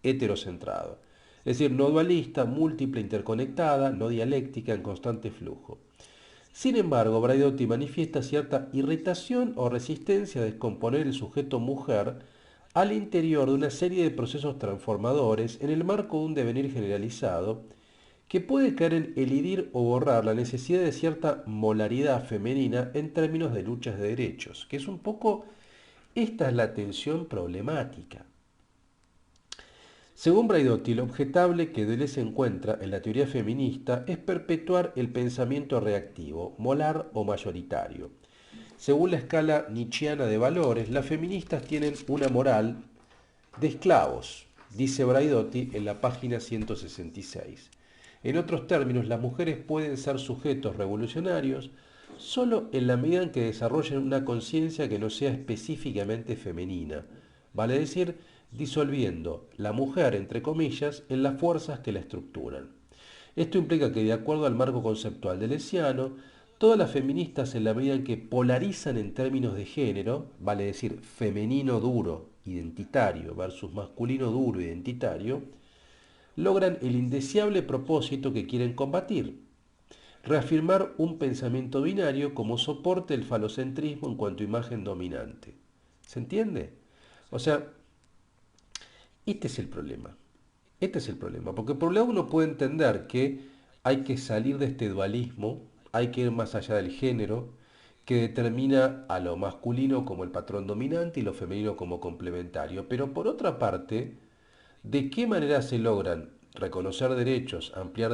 heterocentrado. Es decir, no dualista, múltiple, interconectada, no dialéctica, en constante flujo. Sin embargo, Braidotti manifiesta cierta irritación o resistencia a descomponer el sujeto mujer al interior de una serie de procesos transformadores en el marco de un devenir generalizado que puede caer en elidir o borrar la necesidad de cierta molaridad femenina en términos de luchas de derechos, que es un poco, esta es la tensión problemática. Según Braidotti, lo objetable que Deleuze encuentra en la teoría feminista es perpetuar el pensamiento reactivo, molar o mayoritario. Según la escala nietzscheana de valores, las feministas tienen una moral de esclavos, dice Braidotti en la página 166. En otros términos, las mujeres pueden ser sujetos revolucionarios solo en la medida en que desarrollen una conciencia que no sea específicamente femenina, vale decir, disolviendo la mujer, entre comillas, en las fuerzas que la estructuran. Esto implica que, de acuerdo al marco conceptual de Lesiano, todas las feministas, en la medida en que polarizan en términos de género, vale decir femenino duro, identitario, versus masculino duro, identitario, logran el indeseable propósito que quieren combatir: reafirmar un pensamiento binario como soporte del falocentrismo en cuanto a imagen dominante. ¿Se entiende? O sea, este es el problema. Este es el problema, porque por un lado uno puede entender que hay que salir de este dualismo, hay que ir más allá del género, que determina a lo masculino como el patrón dominante y lo femenino como complementario. Pero por otra parte, ¿de qué manera se logran reconocer derechos, ampliar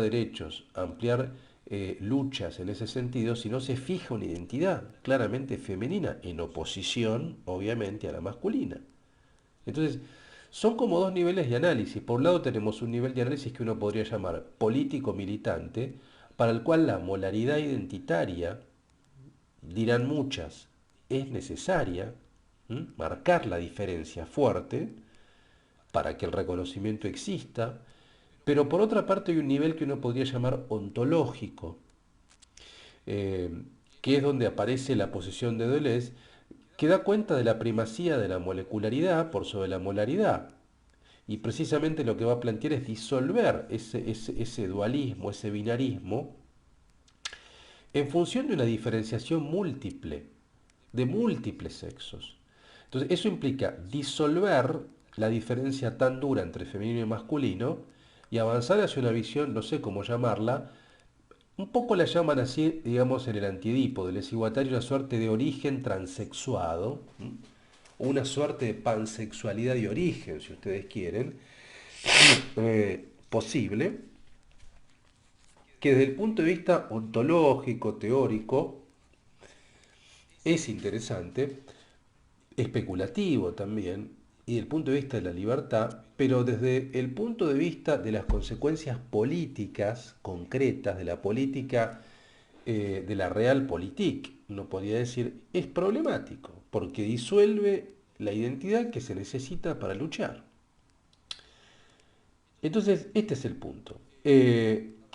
luchas en ese sentido si no se fija una identidad claramente femenina en oposición, obviamente, a la masculina? Entonces, son como dos niveles de análisis. Por un lado tenemos un nivel de análisis que uno podría llamar político-militante, para el cual la molaridad identitaria, dirán muchas, es necesaria, marcar la diferencia fuerte para que el reconocimiento exista, pero por otra parte hay un nivel que uno podría llamar ontológico, eh, que es donde aparece la posición de Deleuze, que da cuenta de la primacía de la molecularidad por sobre la molaridad. Y precisamente lo que va a plantear es disolver ese dualismo, ese binarismo, en función de una diferenciación múltiple, de múltiples sexos. Entonces, eso implica disolver la diferencia tan dura entre femenino y masculino y avanzar hacia una visión, no sé cómo llamarla, un poco la llaman así, digamos, en el antiedipo del exiguatario, una suerte de origen transexuado, o una suerte de pansexualidad de origen, si ustedes quieren, posible, que desde el punto de vista ontológico, teórico, es interesante, especulativo también, y desde el punto de vista de la libertad, pero desde el punto de vista de las consecuencias políticas concretas, de la política, de la realpolitik, uno podría decir, es problemático, porque disuelve la identidad que se necesita para luchar. Entonces, este es el punto.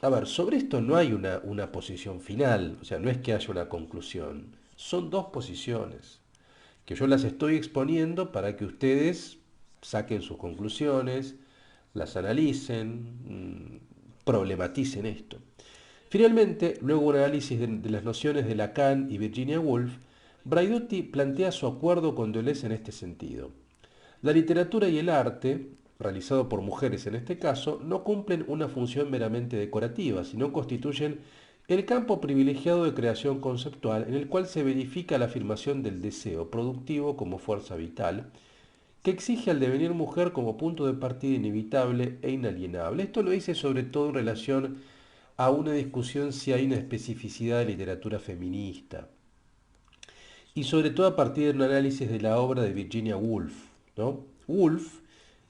A ver, sobre esto no hay una posición final, o sea, no es que haya una conclusión, son dos posiciones, que yo las estoy exponiendo para que ustedes saquen sus conclusiones, las analicen, problematicen esto. Finalmente, luego un análisis de las nociones de Lacan y Virginia Woolf, Braidotti plantea su acuerdo con Deleuze en este sentido. La literatura y el arte, realizado por mujeres en este caso, no cumplen una función meramente decorativa, sino constituyen el campo privilegiado de creación conceptual en el cual se verifica la afirmación del deseo productivo como fuerza vital, que exige al devenir mujer como punto de partida inevitable e inalienable. Esto lo dice sobre todo en relación a una discusión si hay una especificidad de literatura feminista. Y sobre todo a partir de un análisis de la obra de Virginia Woolf, ¿no? Woolf,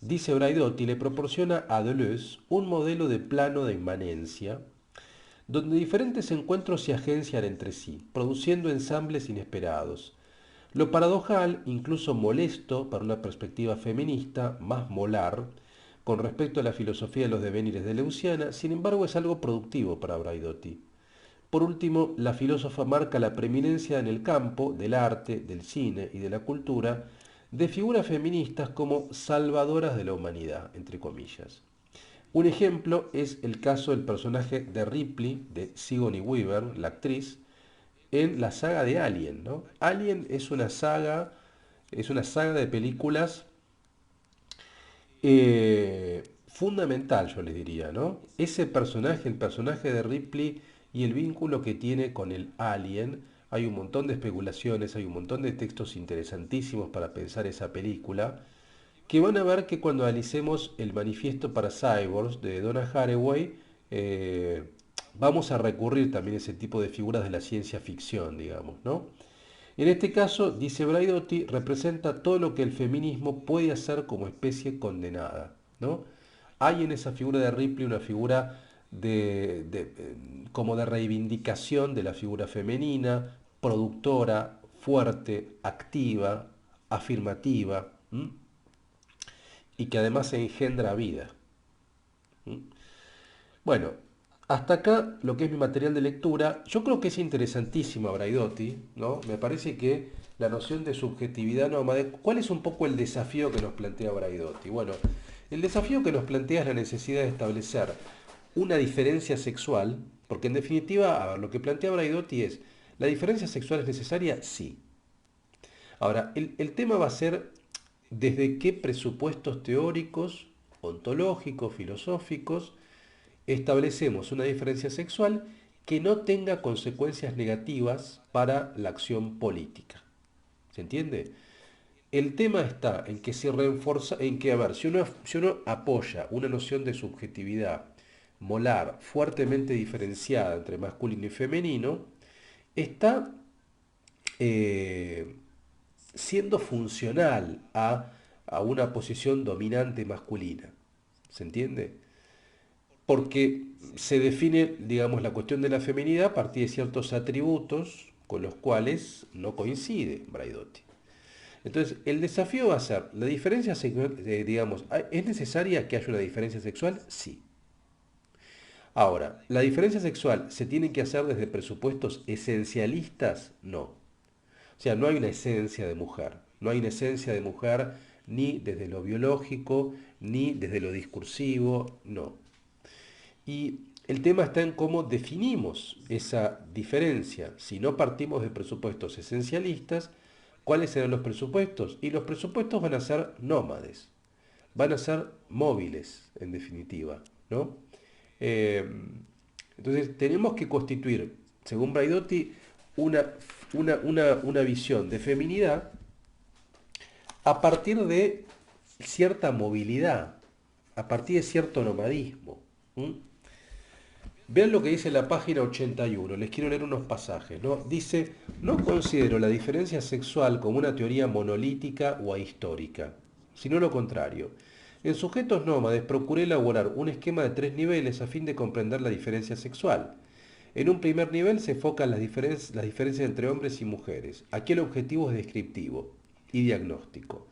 dice Braidotti, le proporciona a Deleuze un modelo de plano de inmanencia, donde diferentes encuentros se agencian entre sí, produciendo ensambles inesperados. Lo paradojal, incluso molesto para una perspectiva feminista, más molar, con respecto a la filosofía de los devenires de Leuciana, sin embargo es algo productivo para Braidotti. Por último, la filósofa marca la preeminencia en el campo del arte, del cine y de la cultura de figuras feministas como salvadoras de la humanidad, entre comillas. Un ejemplo es el caso del personaje de Ripley, de Sigourney Weaver, la actriz, en la saga de Alien, ¿no? Alien es una saga de películas fundamental, yo les diría, ¿no? Ese personaje, el personaje de Ripley y el vínculo que tiene con el Alien, hay un montón de especulaciones, hay un montón de textos interesantísimos para pensar esa película, que van a ver que cuando analicemos el manifiesto para cyborgs de Donna Haraway, eh, vamos a recurrir también a ese tipo de figuras de la ciencia ficción, digamos, ¿no? En este caso, dice Braidotti, representa todo lo que el feminismo puede hacer como especie condenada, ¿no? Hay en esa figura de Ripley una figura como de reivindicación de la figura femenina, productora, fuerte, activa, afirmativa, ¿m? Y que además engendra vida. ¿M? Bueno, hasta acá lo que es mi material de lectura. Yo creo que es interesantísima Braidotti, ¿no? Me parece que la noción de subjetividad nómade, ¿cuál es un poco el desafío que nos plantea Braidotti? Bueno, el desafío que nos plantea es la necesidad de establecer una diferencia sexual, porque en definitiva, a ver, lo que plantea Braidotti es, ¿la diferencia sexual es necesaria? Sí. Ahora, el tema va a ser desde qué presupuestos teóricos, ontológicos, filosóficos, establecemos una diferencia sexual que no tenga consecuencias negativas para la acción política. ¿Se entiende? El tema está en que se reforza, en que, a ver, si uno apoya una noción de subjetividad molar fuertemente diferenciada entre masculino y femenino, está eh, siendo funcional a una posición dominante masculina. ¿Se entiende? Porque se define, digamos, la cuestión de la feminidad a partir de ciertos atributos con los cuales no coincide Braidotti. Entonces, el desafío va a ser, la diferencia sexual, digamos, ¿es necesaria que haya una diferencia sexual? Sí. Ahora, ¿la diferencia sexual se tiene que hacer desde presupuestos esencialistas? No. O sea, no hay una esencia de mujer. No hay una esencia de mujer ni desde lo biológico, ni desde lo discursivo, no. Y el tema está en cómo definimos esa diferencia. Si no partimos de presupuestos esencialistas, ¿cuáles serán los presupuestos? Y los presupuestos van a ser nómades, van a ser móviles, en definitiva, ¿no? Eh, entonces tenemos que constituir, según Braidotti, una, una visión de feminidad a partir de cierta movilidad, a partir de cierto nomadismo. ¿M? Vean lo que dice la página 81, les quiero leer unos pasajes, ¿no? Dice, no considero la diferencia sexual como una teoría monolítica o ahistórica, sino lo contrario. En sujetos nómades procuré elaborar un esquema de 3 niveles a fin de comprender la diferencia sexual. En un primer nivel se enfocan las diferencias entre hombres y mujeres. Aquí el objetivo es descriptivo y diagnóstico.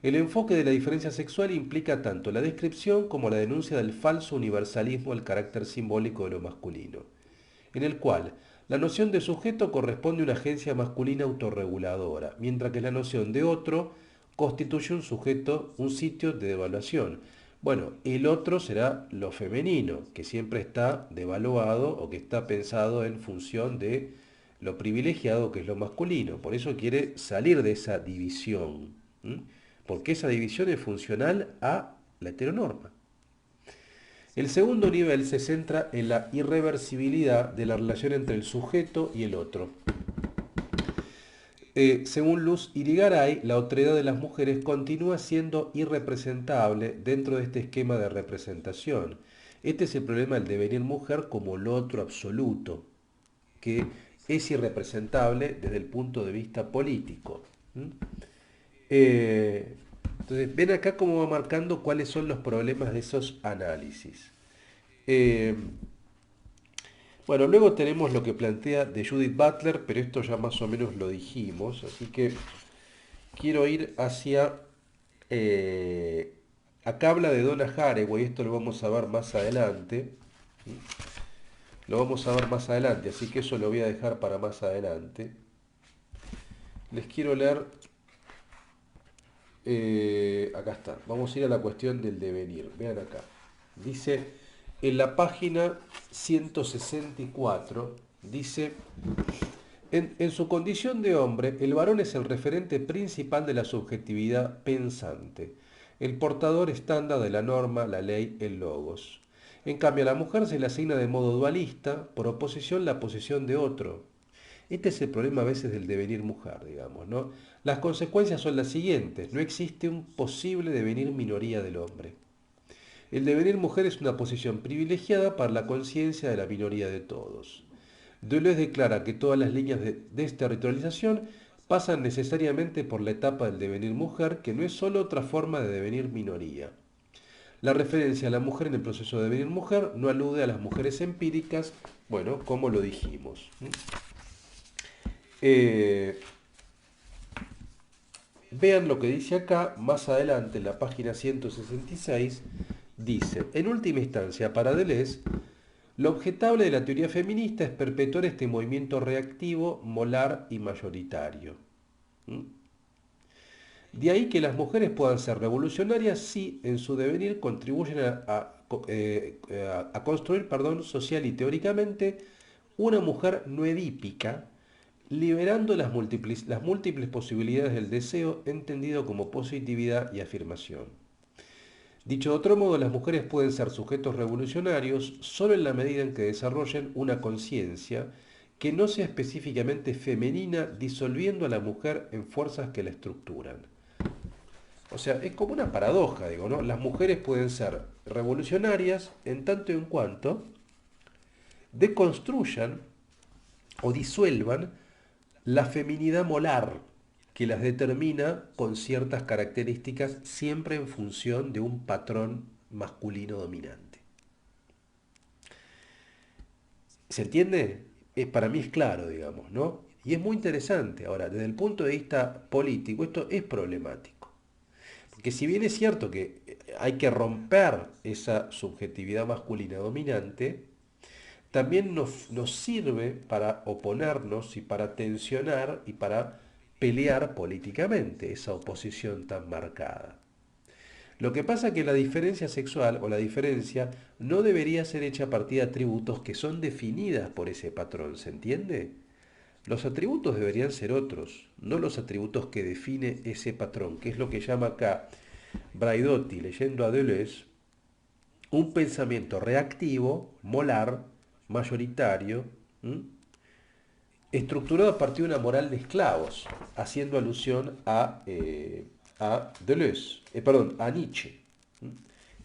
El enfoque de la diferencia sexual implica tanto la descripción como la denuncia del falso universalismo del carácter simbólico de lo masculino, en el cual la noción de sujeto corresponde a una agencia masculina autorreguladora, mientras que la noción de otro constituye un sujeto, un sitio de devaluación. Bueno, el otro será lo femenino, que siempre está devaluado o que está pensado en función de lo privilegiado que es lo masculino. Por eso quiere salir de esa división. ¿M? Porque esa división es funcional a la heteronorma. El segundo nivel se centra en la irreversibilidad de la relación entre el sujeto y el otro. Según Luz Irigaray, la otredad de las mujeres continúa siendo irrepresentable dentro de este esquema de representación. Este es el problema del devenir mujer como lo otro absoluto, que es irrepresentable desde el punto de vista político. ¿Mm? Eh, entonces, ven acá cómo va marcando cuáles son los problemas de esos análisis. Eh, bueno, luego tenemos lo que plantea de Judith Butler, pero esto ya más o menos lo dijimos, así que quiero ir hacia... eh, acá habla de Donna Haraway, esto lo vamos a ver más adelante. Lo vamos a ver más adelante, así que eso lo voy a dejar para más adelante. Les quiero leer, acá está, vamos a ir a la cuestión del devenir. Vean acá. Dice, en la página 164, dice, en su condición de hombre, el varón es el referente principal de la subjetividad pensante, el portador estándar de la norma, la ley, el logos. En cambio, a la mujer se le asigna de modo dualista, por oposición, la posición de otro. Este es el problema a veces del devenir mujer, digamos, ¿no? Las consecuencias son las siguientes. No existe un posible devenir minoría del hombre. El devenir mujer es una posición privilegiada para la conciencia de la minoría de todos. Deleuze declara que todas las líneas de desterritorialización pasan necesariamente por la etapa del devenir mujer, que no es solo otra forma de devenir minoría. La referencia a la mujer en el proceso de devenir mujer no alude a las mujeres empíricas, bueno, como lo dijimos. Eh, Vean lo que dice acá, más adelante en la página 166, dice, en última instancia, para Deleuze, lo objetable de la teoría feminista es perpetuar este movimiento reactivo, molar y mayoritario. ¿Mm? De ahí que las mujeres puedan ser revolucionarias si en su devenir contribuyen a construir, social y teóricamente una mujer no edípica, liberando las múltiples posibilidades del deseo entendido como positividad y afirmación. Dicho de otro modo, las mujeres pueden ser sujetos revolucionarios solo en la medida en que desarrollen una conciencia que no sea específicamente femenina, disolviendo a la mujer en fuerzas que la estructuran. O sea, es como una paradoja, digo, ¿no? Las mujeres pueden ser revolucionarias en tanto y en cuanto deconstruyan o disuelvan la feminidad molar que las determina con ciertas características siempre en función de un patrón masculino dominante. ¿Se entiende? Para mí es claro, digamos, ¿no? Y es muy interesante. Ahora, desde el punto de vista político, esto es problemático. Porque si bien es cierto que hay que romper esa subjetividad masculina dominante, también nos sirve para oponernos y para tensionar y para pelear políticamente esa oposición tan marcada. Lo que pasa es que la diferencia sexual o la diferencia no debería ser hecha a partir de atributos que son definidas por ese patrón, ¿se entiende? Los atributos deberían ser otros, no los atributos que define ese patrón, que es lo que llama acá Braidotti, leyendo a Deleuze, un pensamiento reactivo, molar, mayoritario, ¿m? Estructurado a partir de una moral de esclavos, haciendo alusión a Deleuze, perdón, a Nietzsche. ¿M?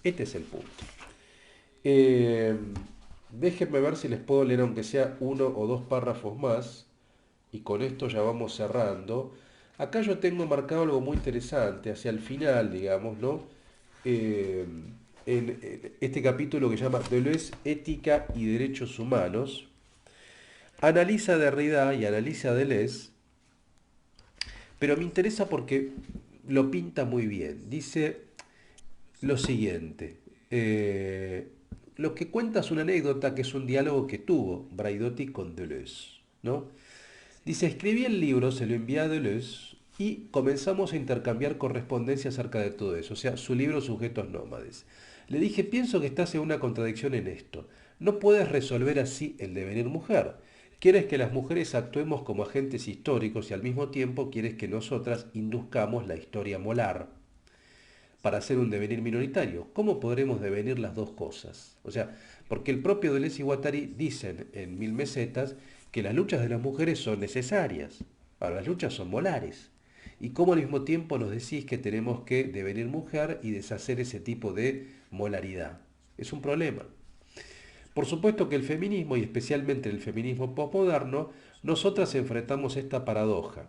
Este es el punto. Eh, Déjenme ver si les puedo leer aunque sea uno o dos párrafos más, y con esto ya vamos cerrando. Acá yo tengo marcado algo muy interesante, hacia el final, digamos, ¿no? Eh, en este capítulo que se llama Deleuze, Ética y Derechos Humanos, analiza a Derrida y analiza a Deleuze, pero me interesa porque lo pinta muy bien. Dice lo siguiente, lo que cuenta es una anécdota que es un diálogo que tuvo Braidotti con Deleuze, ¿no? Dice, escribí el libro, se lo envié a Deleuze y comenzamos a intercambiar correspondencia acerca de todo eso, o sea, su libro Sujetos Nómades. Le dije, pienso que estás en una contradicción en esto. No puedes resolver así el devenir mujer. Quieres que las mujeres actuemos como agentes históricos y al mismo tiempo quieres que nosotras induzcamos la historia molar para hacer un devenir minoritario. ¿Cómo podremos devenir las dos cosas? O sea, porque el propio Deleuze y Guattari dicen en Mil Mesetas que las luchas de las mujeres son necesarias. Ahora, las luchas son molares. ¿Y cómo al mismo tiempo nos decís que tenemos que devenir mujer y deshacer ese tipo de molaridad? Es un problema. Por supuesto que el feminismo, y especialmente el feminismo posmoderno, nosotras enfrentamos esta paradoja.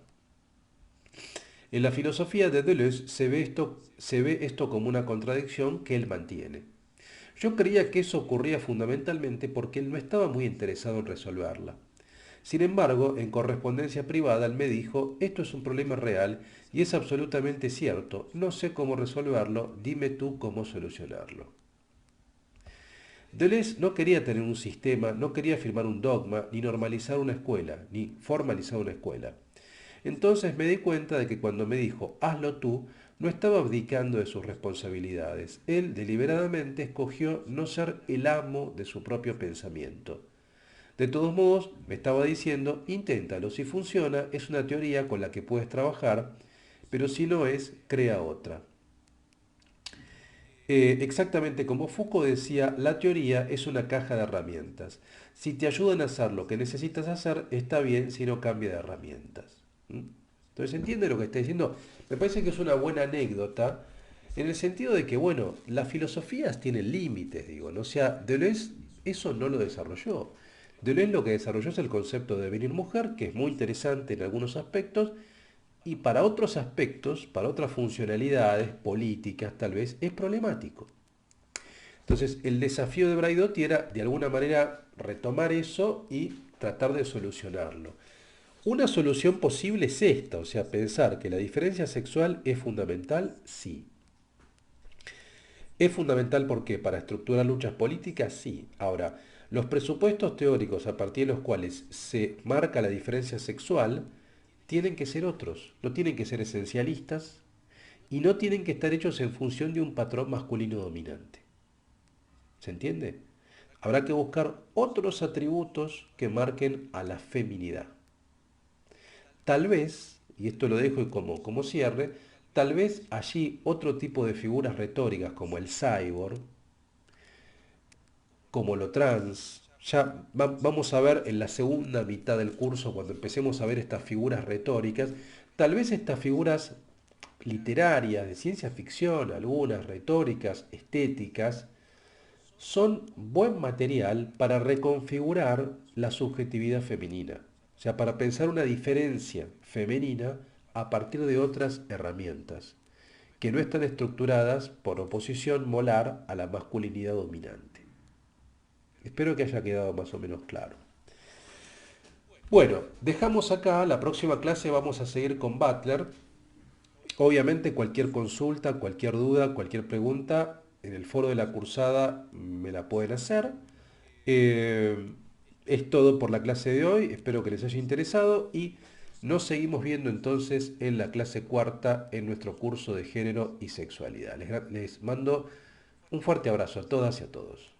En la filosofía de Deleuze se ve esto como una contradicción que él mantiene. Yo creía que eso ocurría fundamentalmente porque él no estaba muy interesado en resolverla. Sin embargo, en correspondencia privada, él me dijo, esto es un problema real y es absolutamente cierto, no sé cómo resolverlo, dime tú cómo solucionarlo. Deleuze no quería tener un sistema, no quería firmar un dogma, ni normalizar una escuela, ni formalizar una escuela. Entonces me di cuenta de que cuando me dijo, hazlo tú, no estaba abdicando de sus responsabilidades. Él deliberadamente escogió no ser el amo de su propio pensamiento. De todos modos, me estaba diciendo, inténtalo, si funciona, es una teoría con la que puedes trabajar, pero si no es, crea otra. Exactamente como Foucault decía, la teoría es una caja de herramientas. Si te ayudan a hacer lo que necesitas hacer, está bien si no cambia de herramientas. ¿Mm? Entonces, ¿entiende lo que está diciendo? Me parece que es una buena anécdota en el sentido de que, bueno, las filosofías tienen límites, digo, ¿no? O sea, Deleuze eso no lo desarrolló. Deleuze lo que desarrolló es el concepto de devenir mujer, que es muy interesante en algunos aspectos, y para otros aspectos, para otras funcionalidades políticas tal vez, es problemático. Entonces, el desafío de Braidotti era, de alguna manera, retomar eso y tratar de solucionarlo. Una solución posible es esta, o sea, pensar que la diferencia sexual es fundamental, sí. ¿Es fundamental por qué? ¿Para estructurar luchas políticas? Sí. Ahora, los presupuestos teóricos a partir de los cuales se marca la diferencia sexual tienen que ser otros, no tienen que ser esencialistas y no tienen que estar hechos en función de un patrón masculino dominante. ¿Se entiende? Habrá que buscar otros atributos que marquen a la feminidad. Tal vez, y esto lo dejo como cierre, tal vez allí otro tipo de figuras retóricas como el cyborg, como lo trans, ya vamos a ver en la segunda mitad del curso, cuando empecemos a ver estas figuras retóricas, tal vez estas figuras literarias, de ciencia ficción, algunas retóricas, estéticas, son buen material para reconfigurar la subjetividad femenina. O sea, para pensar una diferencia femenina a partir de otras herramientas, que no están estructuradas por oposición molar a la masculinidad dominante. Espero que haya quedado más o menos claro. Bueno, dejamos acá, la próxima clase vamos a seguir con Butler. Obviamente cualquier consulta, cualquier duda, cualquier pregunta en el foro de la cursada me la pueden hacer. Eh, es todo por la clase de hoy, espero que les haya interesado y nos seguimos viendo entonces en la clase cuarta en nuestro curso de género y sexualidad. Les mando un fuerte abrazo a todas y a todos.